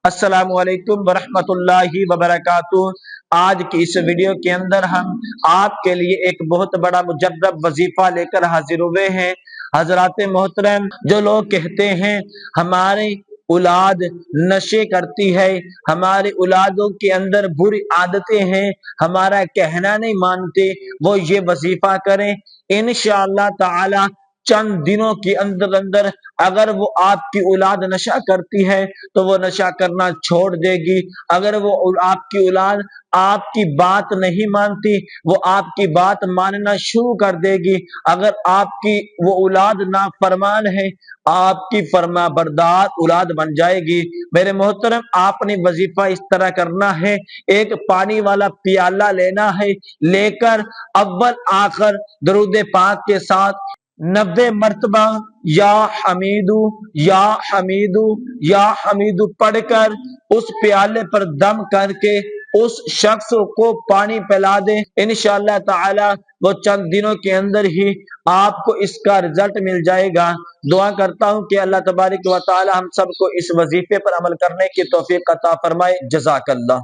अस्सलामु अलैकुम वरहमतुल्लाहि वबरकातुहू। आज की इस वीडियो के अंदर हम आपके लिए एक बहुत बड़ा मुजर्रब वजीफा लेकर हाजिर हुए हैं। हजरात मोहतरम, जो लोग कहते हैं हमारी औलाद नशे करती है, हमारी औलादों के अंदर बुरी आदतें हैं, हमारा कहना नहीं मानते, वो ये वजीफा करें। इंशाअल्लाह ताला चंद दिनों के अंदर अंदर अगर वो आपकी औलाद नशा करती है तो वो नशा करना छोड़ देगी। अगर वो आपकी औलाद आपकी बात नहीं मानती, वो आपकी बात मानना शुरू कर देगी। अगर आपकी वो औलाद नाफरमान है, आपकी फरमा बरदार औलाद बन जाएगी। मेरे मोहतरम, आपने वजीफा इस तरह करना है। एक पानी वाला प्याला लेना है, लेकर अव्वल आखिर दरूद पाक के साथ 90 मर्तबा या हमीदू या हमीदू या हमीदू पढ़कर उस प्याले पर दम करके उस शख्स को पानी पिला दें। इंशाअल्लाह ताला वो चंद दिनों के अंदर ही आपको इसका रिजल्ट मिल जाएगा। दुआ करता हूँ कि अल्लाह तबारक व तआला हम सबको इस वजीफे पर अमल करने की तौफीक अता फरमाए। जज़ाकल्लाह।